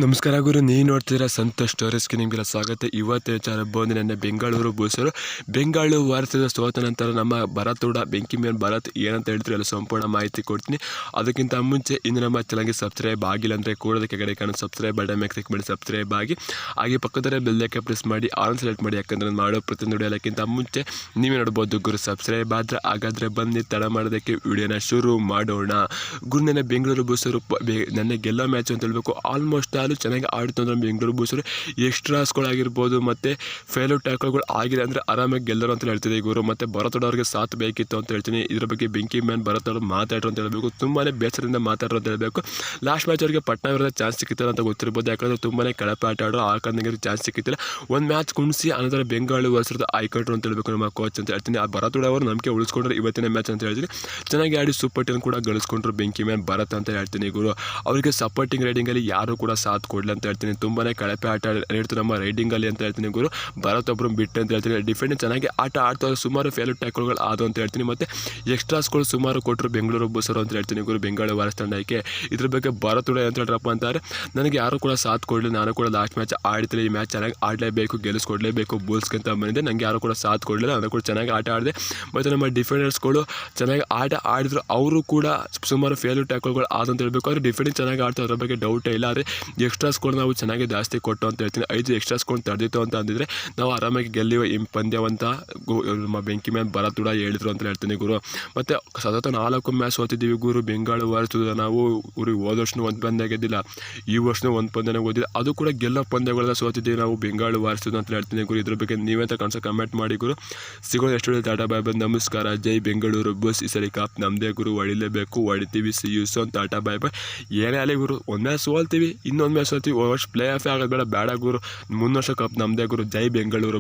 ನಮಸ್ಕಾರ ಗುರು, ನೀವು ನೋಡ್ತಿದ್ದೀರಾ ಸಂತೋಷ್ ಸ್ಟೋರೀಸ್ಗೆ ನಿಮಗೆಲ್ಲ ಸ್ವಾಗತ. ಇವತ್ತು ವಿಚಾರ ಬಂದು ನನ್ನ ಬೆಂಗಳೂರು ಬೂಸರು ಬೆಂಗಳೂರು ವಾರಸದ ಸೋತ ನಂತರ ನಮ್ಮ ಭರತೂಡ ಬೆಂಕಿ ಮೇಲೆ ಭರತ್ ಏನಂತ ಹೇಳ್ತಾರೆ ಎಲ್ಲ ಸಂಪೂರ್ಣ ಮಾಹಿತಿ ಕೊಡ್ತೀನಿ. ಅದಕ್ಕಿಂತ ಮುಂಚೆ ಇನ್ನು ನಮ್ಮ ಚಾನಲ್ಗೆ ಸಬ್ಸ್ಕ್ರೈಬ್ ಆಗಿಲ್ಲ ಅಂದರೆ ಕೂಡೋದಕ್ಕೆ ಕೆಳಗಡೆ ಕಾಣೋ ಸಬ್ಸ್ಕ್ರೈಬ್ ಬಟನ್ ಮೇಲೆ ಕ್ಲಿಕ್ ಮಾಡಿ ಸಬ್ಸ್ಕ್ರೈಬ್ ಆಗಿ, ಹಾಗೆ ಪಕ್ಕದಲ್ಲಿ ಬೆಲ್ಲೈಕನ್ ಪ್ರೆಸ್ ಮಾಡಿ ಆನ್ ಸೆಲೆಕ್ಟ್ ಮಾಡಿ. ಯಾಕಂದರೆ ನಾನು ಮಾಡೋ ಪ್ರತಿಯೊಂದು ವಿಡಿಯೋ ಎಲ್ಲಕ್ಕಿಂತ ಮುಂಚೆ ನೀವೇ ನೋಡ್ಬೋದು ಗುರು. ಸಬ್ಸ್ಕ್ರೈಬ್ ಆದರೆ ಹಾಗಾದರೆ ಬನ್ನಿ ತಡ ಮಾಡೋದಕ್ಕೆ ವಿಡಿಯೋನ ಶುರು ಮಾಡೋಣ. ಗುರು, ನನ್ನ ಬೆಂಗಳೂರು ಬೂಸರು ನನ್ನ ಗೆಲ್ಲೋ ಮ್ಯಾಚ್ ಅಂತ ಹೇಳಬೇಕು. ಆಲ್ಮೋಸ್ಟ್ ಚೆನ್ನಾಗಿ ಆಡಿತು ಅಂದ್ರೆ ಬೆಂಗಳೂರು ಬೂಸರು ಎಕ್ಸ್ಟ್ರಾಸ್ಗಳಾಗಿರ್ಬೋದು ಮತ್ತು ಫೇಲ್ಯೂರ್ ಟ್ಯಾಕಲ್ಗಳು ಆಗಿದೆ ಅಂದರೆ ಆರಾಮಾಗಿ ಗೆಲ್ಲರು ಅಂತ ಹೇಳ್ತಿದ್ದೆ ಗುರು. ಮತ್ತು ಭರತೋಡವ್ರಿಗೆ ಸಾಥ್ ಬೇಕಿತ್ತು ಅಂತ ಹೇಳ್ತೀನಿ. ಇದ್ರ ಬಗ್ಗೆ ಬೆಂಕಿ ಮ್ಯಾನ್ ಭರತೋಡು ಮಾತಾಡ್ರು ಅಂತ ಹೇಳಬೇಕು. ತುಂಬಾ ಬೇಸರದಿಂದ ಮಾತಾಡ್ರು ಅಂತ ಹೇಳಬೇಕು. ಲಾಸ್ಟ್ ಮ್ಯಾಚ್ ಅವರಿಗೆ ಪಟ್ನಾ ವಿರುದ್ಧ ಚಾನ್ಸ್ ಸಿಕ್ಕಿಲ್ಲ ಅಂತ ಗೊತ್ತಿರ್ಬೋದು. ಯಾಕಂದರೆ ತುಂಬಾ ಕಳಪೆ ಆಟ ಆಡೋ ಆ ಕಾರಣಕ್ಕೆ ಚಾನ್ಸ್ ಸಿಕ್ಕಿಲ್ಲ. ಒಂದು ಮ್ಯಾಚ್ ಕುಣಿಸಿ ಅನಂತರ ಬೆಂಗಳೂರು ವರ್ಷದ ಆಯ್ಕೊಂಡ್ರು ಅಂತ ಹೇಳಬೇಕು ನಮ್ಮ ಕೋಚ್ ಅಂತ ಹೇಳ್ತೀನಿ. ಆ ಭರತೋಡ ಅವರು ನಂಬಿಕೆ ಉಳಿಸ್ಕೊಂಡ್ರೆ ಇವತ್ತಿನ ಮ್ಯಾಚ್ ಅಂತ ಹೇಳ್ತೀನಿ. ಚೆನ್ನಾಗಿ ಆಡಿ ಸೂಪರ್ ಟೆನ್ ಕೂಡ ಗಳಿಸ್ಕೊಂಡ್ರು ಬೆಂಕಿ ಮ್ಯಾನ್ ಭರತ್ ಅಂತ ಹೇಳ್ತೀನಿ ಗುರು. ಅವರಿಗೆ ಸಪೋರ್ಟಿಂಗ್ ರೈಡಿಂಗಲ್ಲಿ ಯಾರು ಕೂಡ ಸಾಥ್ ಕೊಡಲಿ ಅಂತ ಹೇಳ್ತೀನಿ. ತುಂಬಾ ಕಳಪೆ ಆಟ ಹೇಳ್ತಾರೆ ನಮ್ಮ ರೈಡಿಂಗಲ್ಲಿ ಅಂತ ಹೇಳ್ತೀನಿ ಗುರು. ಭರತ್ ಒಬ್ಬರು ಬಿಟ್ಟು ಅಂತ ಹೇಳ್ತೀನಿ. ಡಿಫೆಂಡ್ ಚೆನ್ನಾಗಿ ಆಟ ಆಡ್ತಾರೆ. ಸುಮಾರು ಫೇಲ್ಯೂರ್ ಟ್ಯಾಕಲ್ಗಳು ಆದವು ಅಂತ ಹೇಳ್ತೀನಿ. ಮತ್ತು ಎಕ್ಸ್ಟ್ರಾಸ್ಗಳು ಸುಮಾರು ಕೊಟ್ಟರು ಬೆಂಗಳೂರು ಬೂಸರು ಅಂತ ಹೇಳ್ತೀನಿ ಗುರು. ಬೆಂಗಳೂರು ವಾರಸ್ ತಂಡಕ್ಕೆ ಇದ್ರ ಬಗ್ಗೆ ಭರತೋಡ ಅಂತ ಹೇಳ್ರಪ್ಪ ಅಂತಾರೆ. ನನಗೆ ಯಾರು ಕೂಡ ಸಾಥ್ ಕೊಡಲಿ. ನಾನು ಕೂಡ ಲಾಸ್ಟ್ ಮ್ಯಾಚ್ ಆಡ್ತೀನಿ. ಈ ಮ್ಯಾಚ್ ಚೆನ್ನಾಗಿ ಆಡಲೇಬೇಕು, ಗೆಲ್ಲಿಸ್ಕೊಡ್ಲೇಬೇಕು ಬೂಲ್ಸ್ಗೆ ಅಂತ ಬಂದಿದ್ದೆ. ನನಗೆ ಯಾರು ಕೂಡ ಸಾಥ್ ಕೊಡಲಿಲ್ಲ. ನಾನು ಕೂಡ ಚೆನ್ನಾಗಿ ಆಟ ಆಡಿದೆ. ಮತ್ತು ನಮ್ಮ ಡಿಫೆಂಡರ್ಸ್ಗಳು ಚೆನ್ನಾಗಿ ಆಟ ಆಡಿದ್ರು. ಅವರು ಕೂಡ ಸುಮಾರು ಫೇಲ್ಯೂರ್ ಟ್ಯಾಕಲ್ಗಳು ಆದಂತ ಹೇಳ್ಬೇಕು. ಆದರೆ ಡಿಫೆಂಡಿಂಗ್ ಚೆನ್ನಾಗಿ ಆಡ್ತಾರೆ, ಅದ್ರ ಬಗ್ಗೆ ಡೌಟೇ ಇಲ್ಲ. ಆದರೆ ಎಕ್ಸ್ಟ್ರಾಸ್ಕೊಂಡು ನಾವು ಚೆನ್ನಾಗಿ ಜಾಸ್ತಿ ಕೊಟ್ಟು ಅಂತ ಹೇಳ್ತೀನಿ. 5 ಎಕ್ಸ್ಟ್ರಾಸ್ಕೊಂಡು ತಡೆದಿತ್ತು ಅಂತ ಅಂದಿದ್ರೆ ನಾವು ಆರಾಮಾಗಿ ಗೆಲ್ಲಿವ ಪಂದ್ಯವಂತ ನಮ್ಮ ಬೆಂಕಿ ಮ್ಯಾನ್ ಭರತೂಡ ಹೇಳಿದ್ರು ಅಂತ ಹೇಳ್ತೀನಿ ಗುರು. ಮತ್ತು ಸತತ 4 ಮ್ಯಾಚ್ ಸೋತಿದ್ದೀವಿ ಗುರು. ಬೆಂಗಳೂರು ವಾರಸದ ನಾವು ಊರಿಗೆ ಹೋದ ವರ್ಷನೂ ಒಂದು ಪಂದ್ಯ ಗೆದ್ದಿಲ್ಲ, ಈ ವರ್ಷನೂ ಒಂದು ಪಂದ್ಯನ ಓದಿಲ್ಲ. ಅದು ಕೂಡ ಗೆಲ್ಲೋ ಪಂದ್ಯಗಳೆಲ್ಲ ಸೋತಿದ್ದೀವಿ ನಾವು ಬೆಂಗಳೂರು ವಾರಸದ ಅಂತ ಹೇಳ್ತೀನಿ ಗುರು. ಇದ್ರ ಬಗ್ಗೆ ನೀವಂತ ಕನ್ಸ ಕಮೆಂಟ್ ಮಾಡಿ ಗುರು. ಸಿಗೋದು ಎಷ್ಟು ಟಾಟಾ ಬಾಯ್ ಬಾಯ್, ನಮಸ್ಕಾರ. ಜೈ ಬೆಂಗಳೂರು ಬಸ್. ಈ ಸರಿ ಕಪ್ ನಮ್ಮದೇ ಗುರು, ಹೊಡಿಲೇಬೇಕು, ಹೊಡಿತೀವಿ. ಸಿ ಯು ಸೋನ್, ಟಾಟಾ ಬಾಯ್ ಬಾಯ್. ಏನೇ ಆಗಲಿ ಗುರು, ಒಂದು ಮ್ಯಾಚ್ ಸೋಲ್ತೀವಿ, ಇನ್ನೊಂದು ಮ್ಯಾಚ್ ಸೋಲ್ತೀವಿ. ವರ್ಷ ಪ್ಲೇ ಆಫ್ ಆಗೋದು ಬೇಡ ಗುರು. ಮುಂದೆ ವರ್ಷ ಕಪ್ ನಮ್ಮದೇ ಗುರು. ಜೈ ಬೆಂಗಳೂರು.